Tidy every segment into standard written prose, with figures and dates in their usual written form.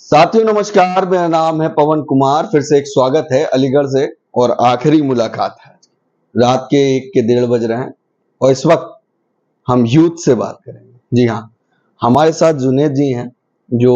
साथियों नमस्कार, मेरा नाम है पवन कुमार। फिर से एक स्वागत है अलीगढ़ से और आखिरी मुलाकात है। रात के 1 के 1:30 बज रहे हैं और इस वक्त हम यूथ से बात करेंगे। जी हाँ, हमारे साथ जुनेद जी हैं जो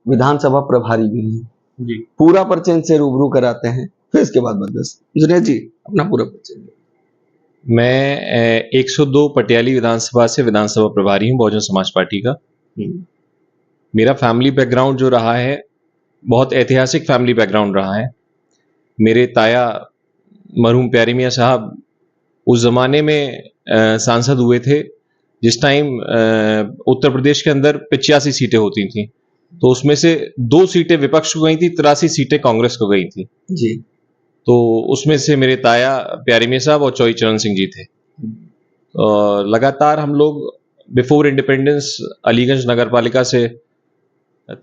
विधानसभा प्रभारी भी हैं। जी पूरा परिचय इनसे रूबरू कराते हैं, फिर इसके बाद बस। जुनेद जी अपना पूरा परिचय दें। मैं 102 पटियाली विधानसभा से विधानसभा प्रभारी हूं, बहुजन समाज पार्टी का। मेरा फैमिली बैकग्राउंड जो रहा है, बहुत ऐतिहासिक फैमिली बैकग्राउंड रहा है। मेरे ताया मरहूम प्यारे मियाँ साहब उस जमाने में सांसद हुए थे जिस टाइम उत्तर प्रदेश के अंदर 85 सीटें होती थी, तो उसमें से 2 सीटें विपक्ष को गई थी, 83 सीटें कांग्रेस को गई थी। जी। तो उसमें से मेरे ताया प्यारे मियाँ साहब और चौई चरण सिंह जी थे। और लगातार हम लोग बिफोर इंडिपेंडेंस अलीगंज नगर पालिका से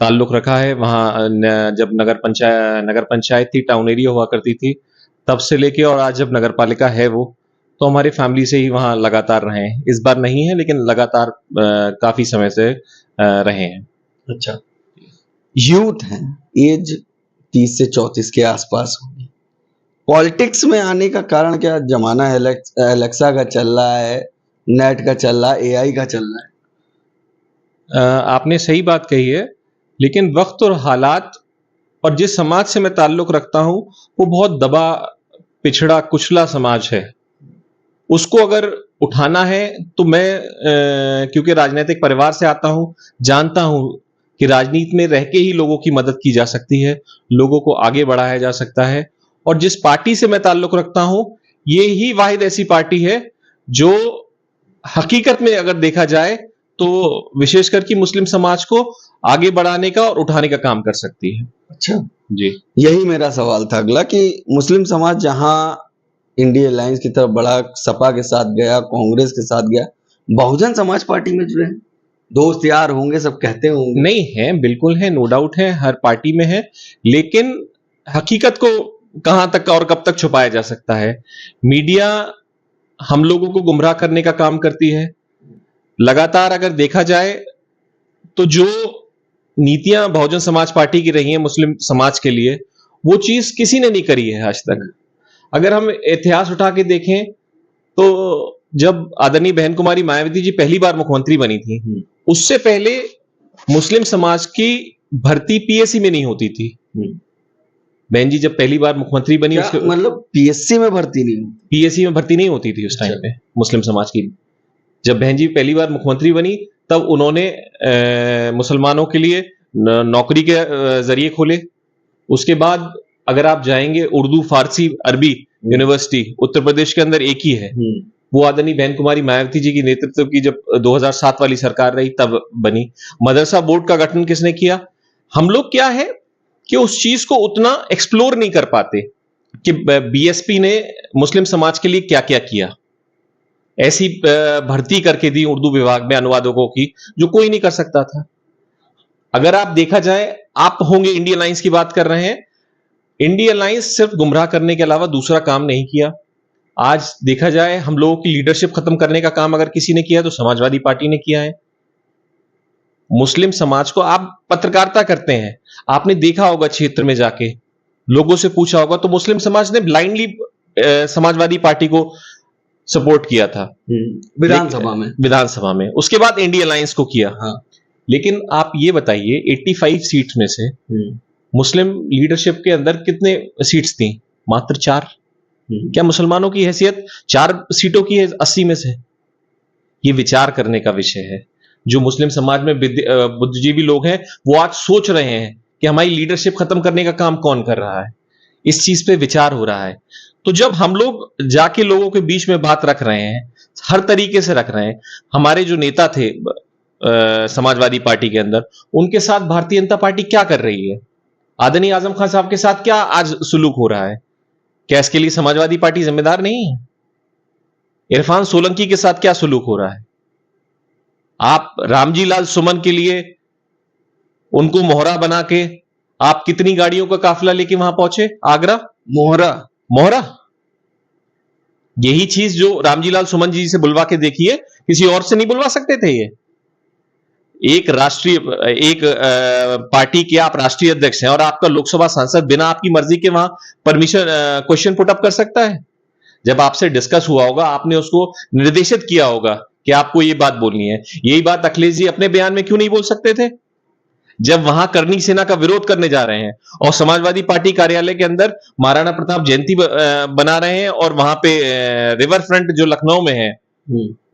ताल्लुक रखा है। वहाँ जब नगर पंचायत थी, टाउन एरिया हुआ करती थी, तब से लेके और आज जब नगर पालिका है वो, तो हमारी फैमिली से ही वहाँ लगातार रहे हैं। इस बार नहीं है, लेकिन लगातार काफी समय से रहे हैं। अच्छा, यूथ हैं, एज 30 से 34 के आसपास होगी। पॉलिटिक्स में आने का कारण क्या? जमाना एलेक्सा का चल रहा है, नेट का चल रहा है, एआई का चल रहा है। आपने सही बात कही है, लेकिन वक्त और हालात और जिस समाज से मैं ताल्लुक रखता हूं वो बहुत दबा पिछड़ा कुचला समाज है। उसको अगर उठाना है तो मैं क्योंकि राजनीतिक परिवार से आता हूं, जानता हूं कि राजनीति में रह के ही लोगों की मदद की जा सकती है, लोगों को आगे बढ़ाया जा सकता है। और जिस पार्टी से मैं ताल्लुक रखता हूं, ये ही वाहिद ऐसी पार्टी है जो हकीकत में अगर देखा जाए तो विशेषकर कि मुस्लिम समाज को आगे बढ़ाने का और उठाने का काम कर सकती है। अच्छा जी, यही मेरा सवाल था अगला कि मुस्लिम समाज जहां इंडिया अलायंस की तरफ बढ़ा, सपा के साथ गया, कांग्रेस के साथ गया, बहुजन समाज पार्टी में जुड़े हैं। दोस्त यार होंगे, सब कहते होंगे। नहीं है, बिल्कुल है, नो डाउट है, हर पार्टी में है, लेकिन हकीकत को कहां तक और कब तक छुपाया जा सकता है? मीडिया हम लोगों को गुमराह करने का काम करती है। लगातार अगर देखा जाए तो जो नीतियां बहुजन समाज पार्टी की रही हैं मुस्लिम समाज के लिए, वो चीज किसी ने नहीं करी है आज तक। अगर हम इतिहास उठा के देखें तो जब आदरणीय बहन कुमारी मायावती जी पहली बार मुख्यमंत्री बनी थी, उससे पहले मुस्लिम समाज की भर्ती पीएससी में नहीं होती थी। बहन जी जब पहली बार मुख्यमंत्री बनी, उसके मतलब पीएससी में भर्ती नहीं होती? पीएससी में भर्ती नहीं होती थी उस टाइम पे मुस्लिम समाज की। जब बहन जी पहली बार मुख्यमंत्री बनी, तब उन्होंने मुसलमानों के लिए नौकरी के जरिए खोले। उसके बाद अगर आप जाएंगे, उर्दू, फारसी, अरबी यूनिवर्सिटी उत्तर प्रदेश के अंदर एक ही है। वो आदरणीय बहन कुमारी मायावती जी की नेतृत्व की जब 2007 वाली सरकार रही तब बनी। मदरसा बोर्ड का गठन किसने किया? हम लोग क्या है कि उस चीज को उतना एक्सप्लोर नहीं कर पाते कि बीएसपी ने मुस्लिम समाज के लिए क्या क्या किया। ऐसी भर्ती करके दी उर्दू विभाग में अनुवादकों की, जो कोई नहीं कर सकता था। अगर आप देखा जाए, आप होंगे इंडिया अलायंस की बात कर रहे हैं, इंडिया अलायंस सिर्फ गुमराह करने के अलावा दूसरा काम नहीं किया। आज देखा जाए, हम लोगों की लीडरशिप खत्म करने का काम अगर किसी ने किया तो समाजवादी पार्टी ने किया है। मुस्लिम समाज को, आप पत्रकारिता करते हैं, आपने देखा होगा क्षेत्र में जाके लोगों से पूछा होगा, तो मुस्लिम समाज ने ब्लाइंडली समाजवादी पार्टी को सपोर्ट किया था विधानसभा में। उसके बाद इंडिया अलायंस को किया। हाँ। लेकिन आप ये बताइए, 85 सीट्स में से मुस्लिम लीडरशिप के अंदर कितने सीट्स थी? मात्र 4। क्या मुसलमानों की हैसियत 4 सीटों की है 80 में से? ये विचार करने का विषय है। जो मुस्लिम समाज में बुद्धिजीवी लोग हैं, वो आज सोच रहे हैं कि हमारी लीडरशिप खत्म करने का काम कौन कर रहा है। इस चीज पे विचार हो रहा है। तो जब हम लोग जाके लोगों के बीच में बात रख रहे हैं, हर तरीके से रख रहे हैं, हमारे जो नेता थे समाजवादी पार्टी के अंदर, उनके साथ भारतीय जनता पार्टी क्या कर रही है? आदरणीय आजम खान साहब के साथ क्या आज सुलूक हो रहा है? क्या इसके लिए समाजवादी पार्टी जिम्मेदार नहीं है? इरफान सोलंकी के साथ क्या सुलूक हो रहा है? आप रामजी लाल सुमन के लिए उनको मोहरा बना के आप कितनी गाड़ियों का काफिला लेके वहां पहुंचे? आगरा मोहरा। यही चीज जो रामजी लाल सुमन जी से बुलवा के देखिए, किसी और से नहीं बुलवा सकते थे। ये एक राष्ट्रीय एक पार्टी के आप राष्ट्रीय अध्यक्ष हैं और आपका लोकसभा सांसद बिना आपकी मर्जी के वहां परमिशन क्वेश्चन पुट अप कर सकता है? जब आपसे डिस्कस हुआ होगा, आपने उसको निर्देशित किया होगा कि आपको ये बात बोलनी है। यही बात अखिलेश जी अपने बयान में क्यों नहीं बोल सकते थे जब वहां करनी सेना का विरोध करने जा रहे हैं और समाजवादी पार्टी कार्यालय के अंदर महाराणा प्रताप जयंती बना रहे हैं और वहां पे रिवर फ्रंट जो लखनऊ में है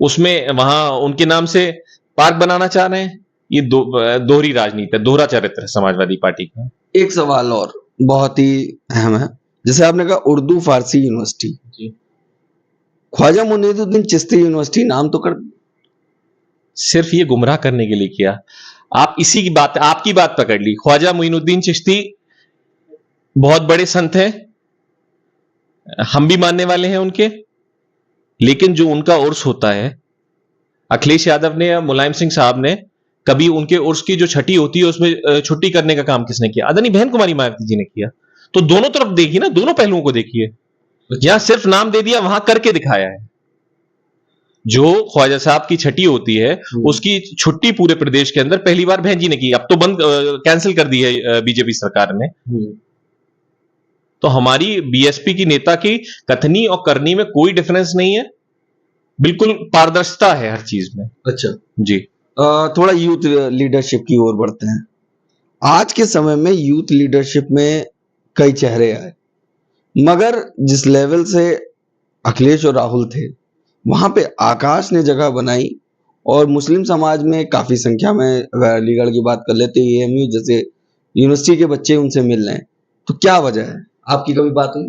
उसमें वहां उनके नाम से पार्क बनाना चाह रहे हैं? ये दोहरी राजनीति है, दोहरा चरित्र है समाजवादी पार्टी का। एक सवाल और बहुत ही अहम है, जैसे आपने कहा उर्दू फारसी यूनिवर्सिटी, जी। ख्वाजा मुइनुद्दीन चिश्ती यूनिवर्सिटी नाम तो कर, सिर्फ ये गुमराह करने के लिए किया। आप इसी की बात, आपकी बात पकड़ ली। ख्वाजा मुइनुद्दीन चिश्ती बहुत बड़े संत हैं, हम भी मानने वाले हैं उनके, लेकिन जो उनका उर्स होता है, अखिलेश यादव ने या मुलायम सिंह साहब ने कभी उनके उर्स की जो छठी होती है उसमें छुट्टी करने का काम किसने किया? आदरणीय बहन कुमारी मायावती जी ने किया। तो दोनों तरफ देखिए ना, दोनों पहलुओं को देखिए। यहां सिर्फ नाम दे दिया, वहां करके दिखाया है। जो ख्वाजा साहब की छठी होती है उसकी छुट्टी पूरे प्रदेश के अंदर पहली बार बहन जी ने की। अब तो बंद कैंसिल कर दी है बीजेपी सरकार ने। तो हमारी बीएसपी की नेता की कथनी और करनी में कोई डिफरेंस नहीं है, बिल्कुल पारदर्शिता है हर चीज में। अच्छा जी। थोड़ा यूथ लीडरशिप की ओर बढ़ते हैं। आज के समय में यूथ लीडरशिप में कई चेहरे आए, मगर जिस लेवल से अखिलेश और राहुल थे वहां पे आकाश ने जगह बनाई और मुस्लिम समाज में काफी संख्या में, अगर अलीगढ़ की बात कर लेते हैं, एएमयू जैसे यूनिवर्सिटी के बच्चे उनसे मिल रहे हैं, तो क्या वजह है? आपकी कभी बात हुई?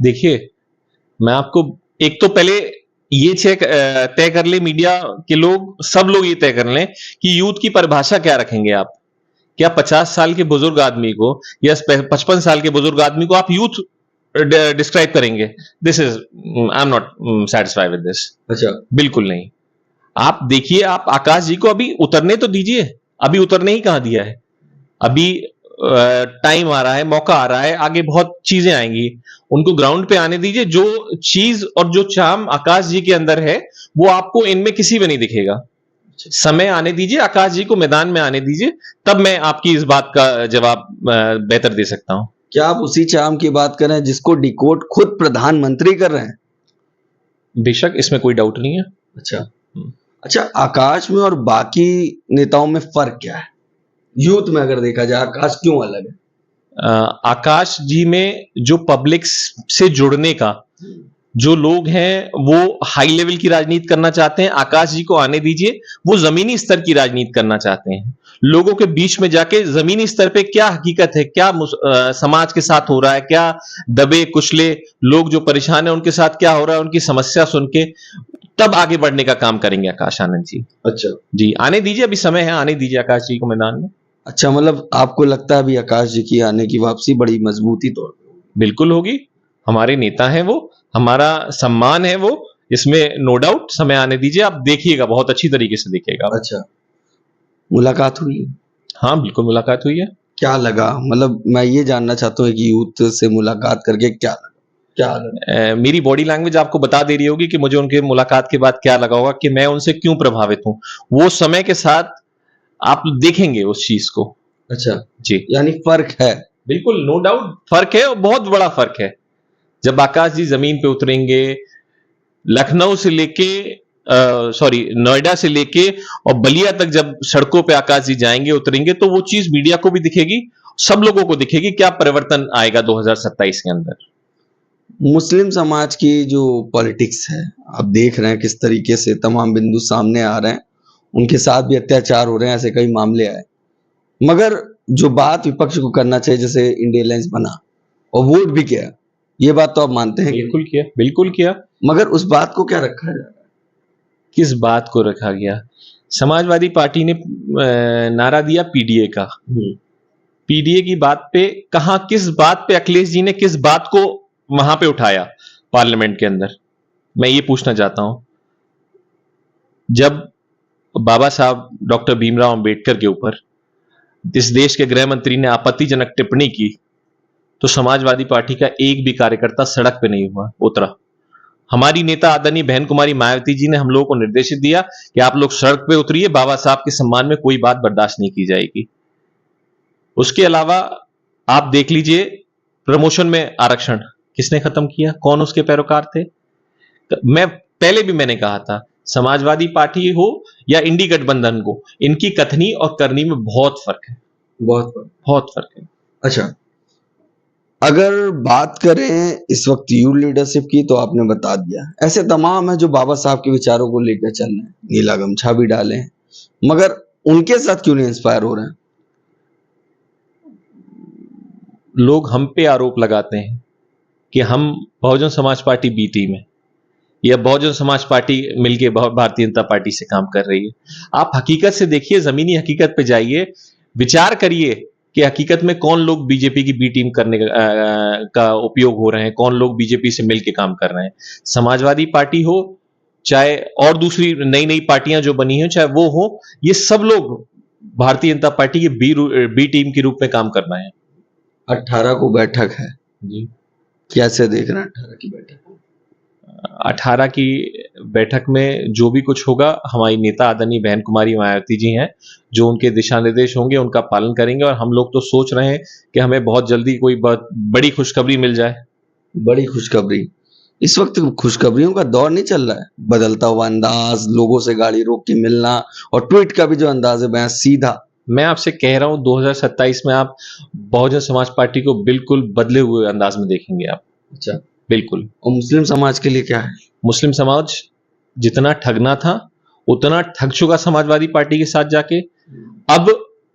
देखिए, मैं आपको एक तो पहले ये तय कर ले, मीडिया के लोग, सब लोग ये तय कर लें कि यूथ की परिभाषा क्या रखेंगे आप। क्या 50 साल के बुजुर्ग आदमी को या 55 साल के बुजुर्ग आदमी को आप यूथ डिस्क्राइब करेंगे? This is, I am not satisfied with this. अच्छा, बिल्कुल नहीं। आप देखिए, आप आकाश जी को अभी उतरने तो दीजिए। अभी उतरने ही कहां दिया है? अभी टाइम आ रहा है, मौका आ रहा है, आगे बहुत चीजें आएंगी, उनको ग्राउंड पे आने दीजिए। जो चीज और जो चार्म आकाश जी के अंदर है वो आपको इनमें किसी में नहीं दिखेगा। समय आने दीजिए, आकाश जी को मैदान में आने दीजिए, तब मैं आपकी इस बात का जवाब बेहतर दे सकता हूं। क्या आप उसी चार्म की बात कर रहे हैं जिसको डिकोड खुद प्रधानमंत्री कर रहे हैं? बेशक, इसमें कोई डाउट नहीं है। अच्छा, आकाश में और बाकी नेताओं में फर्क क्या है? यूथ में अगर देखा जाए आकाश क्यों अलग है? आकाश जी में जो पब्लिक से जुड़ने का, जो लोग हैं वो हाई लेवल की राजनीति करना चाहते हैं। आकाश जी को आने दीजिए, वो जमीनी स्तर की राजनीति करना चाहते हैं। लोगों के बीच में जाके जमीनी स्तर पे क्या हकीकत है, क्या समाज के साथ हो रहा है, क्या दबे कुचले लोग जो परेशान है उनके साथ क्या हो रहा है, उनकी समस्या सुन के तब आगे बढ़ने का काम करेंगे आकाश आनंद जी। अच्छा जी, आने दीजिए, अभी समय है, आने दीजिए आकाश जी को मैदान में। अच्छा, मतलब आपको लगता है अभी आकाश जी की आने की वापसी बड़ी मजबूती तौर पे? बिल्कुल होगी। हमारे नेता हैं वो, हमारा सम्मान है वो, इसमें नो डाउट। समय आने दीजिए, आप देखिएगा, बहुत अच्छी तरीके से देखिएगा। अच्छा, मुलाकात हुई? हाँ, बिल्कुल मुलाकात हुई है। क्या लगा? मतलब मैं ये जानना चाहता हूँ कि यूथ से मुलाकात करके क्या लगा? मेरी बॉडी लैंग्वेज आपको बता दे रही होगी कि मुझे उनके मुलाकात के बाद क्या लगा होगा, कि मैं उनसे क्यों प्रभावित हूं। वो समय के साथ आप देखेंगे उस चीज को। अच्छा जी, यानी फर्क है? बिल्कुल, नो डाउट फर्क है, और बहुत बड़ा फर्क है। जब आकाश जी जमीन पे उतरेंगे, लखनऊ से लेके नोएडा से लेके और बलिया तक जब सड़कों पे आकाश जी जाएंगे, उतरेंगे, तो वो चीज मीडिया को भी दिखेगी, सब लोगों को दिखेगी, क्या परिवर्तन आएगा 2027 के अंदर। मुस्लिम समाज की जो पॉलिटिक्स है, आप देख रहे हैं किस तरीके से तमाम बिंदु सामने आ रहे हैं, उनके साथ भी अत्याचार हो रहे हैं, ऐसे कई मामले आए। मगर जो बात विपक्ष को करना चाहिए, जैसे इंडिया अलायंस बना और वोट भी किया, ये बात तो आप मानते हैं? बिल्कुल किया, बिल्कुल किया। मगर उस बात को क्या रखा जा रहा है? किस बात को रखा गया? समाजवादी पार्टी ने नारा दिया पीडीए का। पीडीए की बात पे कहां, किस बात पे अखिलेश जी ने किस बात को वहां पे उठाया पार्लियामेंट के अंदर? मैं ये पूछना चाहता हूं। जब बाबा साहब डॉक्टर भीमराव अंबेडकर के ऊपर इस देश के गृह मंत्री ने आपत्तिजनक टिप्पणी की, तो समाजवादी पार्टी का एक भी कार्यकर्ता सड़क पे नहीं हुआ, उतरा। हमारी नेता आदरणीय बहन कुमारी मायावती जी ने हम लोगों को निर्देशित दिया कि आप लोग सड़क पे उतरिए, बाबा साहब के सम्मान में कोई बात बर्दाश्त नहीं की जाएगी। उसके अलावा आप देख लीजिए, प्रमोशन में आरक्षण किसने खत्म किया, कौन उसके पैरोकार थे? मैं पहले भी मैंने कहा था, समाजवादी पार्टी हो या इंडी गठबंधन को, इनकी कथनी और करनी में बहुत फर्क है, बहुत फर्क है। अच्छा, अगर बात करें इस वक्त यूथ लीडरशिप की तो आपने बता दिया, ऐसे तमाम है जो बाबा साहब के विचारों को लेकर चल रहे हैं, नीला गमछा भी डाले हैं, मगर उनके साथ क्यों नहीं इंस्पायर हो रहे हैं? लोग हम पे आरोप लगाते हैं कि हम Bahujan Samaj party B team है या बहुजन समाज पार्टी मिलके भारतीय जनता पार्टी से काम कर रही है। आप हकीकत से देखिए, जमीनी हकीकत पे जाइए, विचार करिए कि हकीकत में कौन लोग बीजेपी की बी टीम करने का उपयोग हो रहे हैं, कौन लोग बीजेपी से मिलके काम कर रहे हैं। समाजवादी पार्टी हो, चाहे और दूसरी नई नई पार्टियां जो बनी हैं, चाहे वो हो, ये सब लोग भारतीय जनता पार्टी की बी टीम के रूप में काम कर रहे हैं। 18 को बैठक है जी, कैसे देख रहे हैं 18 की बैठक? 18 की बैठक में जो भी कुछ होगा, हमारी नेता आदरणीय बहन कुमारी मायावती जी हैं, जो उनके दिशा निर्देश होंगे उनका पालन करेंगे। और हम लोग तो सोच रहे हैं कि हमें बहुत जल्दी कोई बहुत बड़ी खुशखबरी मिल जाए। बड़ी खुशखबरी? इस वक्त खुशखबरियों का दौर नहीं चल रहा है? बदलता हुआ अंदाज, लोगों से गाड़ी रोक के मिलना, और ट्वीट का भी जो अंदाज है बयां सीधा। मैं आपसे कह रहा हूं, 2027 में आप बहुजन समाज पार्टी को बिल्कुल बदले हुए अंदाज में देखेंगे आप। अच्छा, बिल्कुल। और मुस्लिम समाज के लिए क्या है? मुस्लिम समाज जितना ठगना था उतना ठग चुका समाजवादी पार्टी के साथ जाके। अब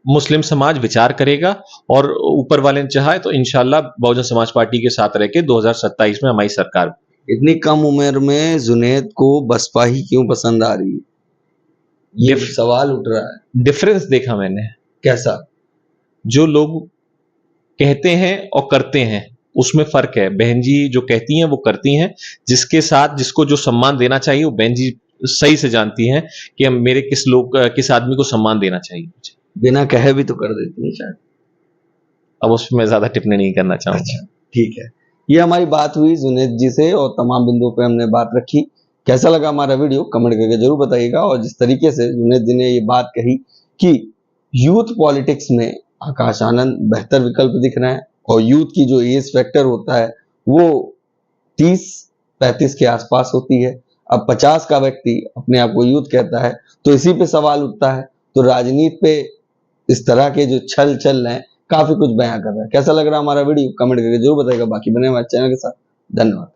मुस्लिम समाज विचार करेगा और ऊपर वाले ने चाहा तो इंशाल्लाह बहुजन समाज पार्टी के साथ रह के 2027 में हमारी सरकार। इतनी कम उम्र में जुनैद को बसपा ही क्यों पसंद आ रही है, ये सवाल उठ रहा है। डिफरेंस देखा मैंने। कैसा? जो लोग कहते हैं और करते हैं उसमें फर्क है। बहन जी जो कहती हैं वो करती हैं, जिसके साथ जिसको जो सम्मान देना चाहिए वो बहन जी सही से जानती हैं कि हम मेरे किस आदमी को सम्मान देना चाहिए मुझे। बिना कहे भी तो कर देती है शायद। अब उसमें मैं ज्यादा टिप्पणी नहीं करना चाहूंगा। अच्छा, ठीक है। ये हमारी बात हुई जुनैद जी से और तमाम बिंदुओं पे हमने बात रखी। कैसा लगा हमारा वीडियो कमेंट करके जरूर बताइएगा। और जिस तरीके से जुनैद जी ने ये बात कही कि यूथ पॉलिटिक्स में आकाश आनंद बेहतर विकल्प दिख रहे हैं, और यूथ की जो एज फैक्टर होता है वो 30-35 के आसपास होती है। अब 50 का व्यक्ति अपने आप को यूथ कहता है, तो इसी पे सवाल उठता है। तो राजनीति पे इस तरह के जो छल चल रहे हैं काफी कुछ बयां कर रहा है। कैसा लग रहा है हमारा वीडियो कमेंट करके जरूर बताइएगा। बाकी बने हमारे चैनल के साथ। धन्यवाद।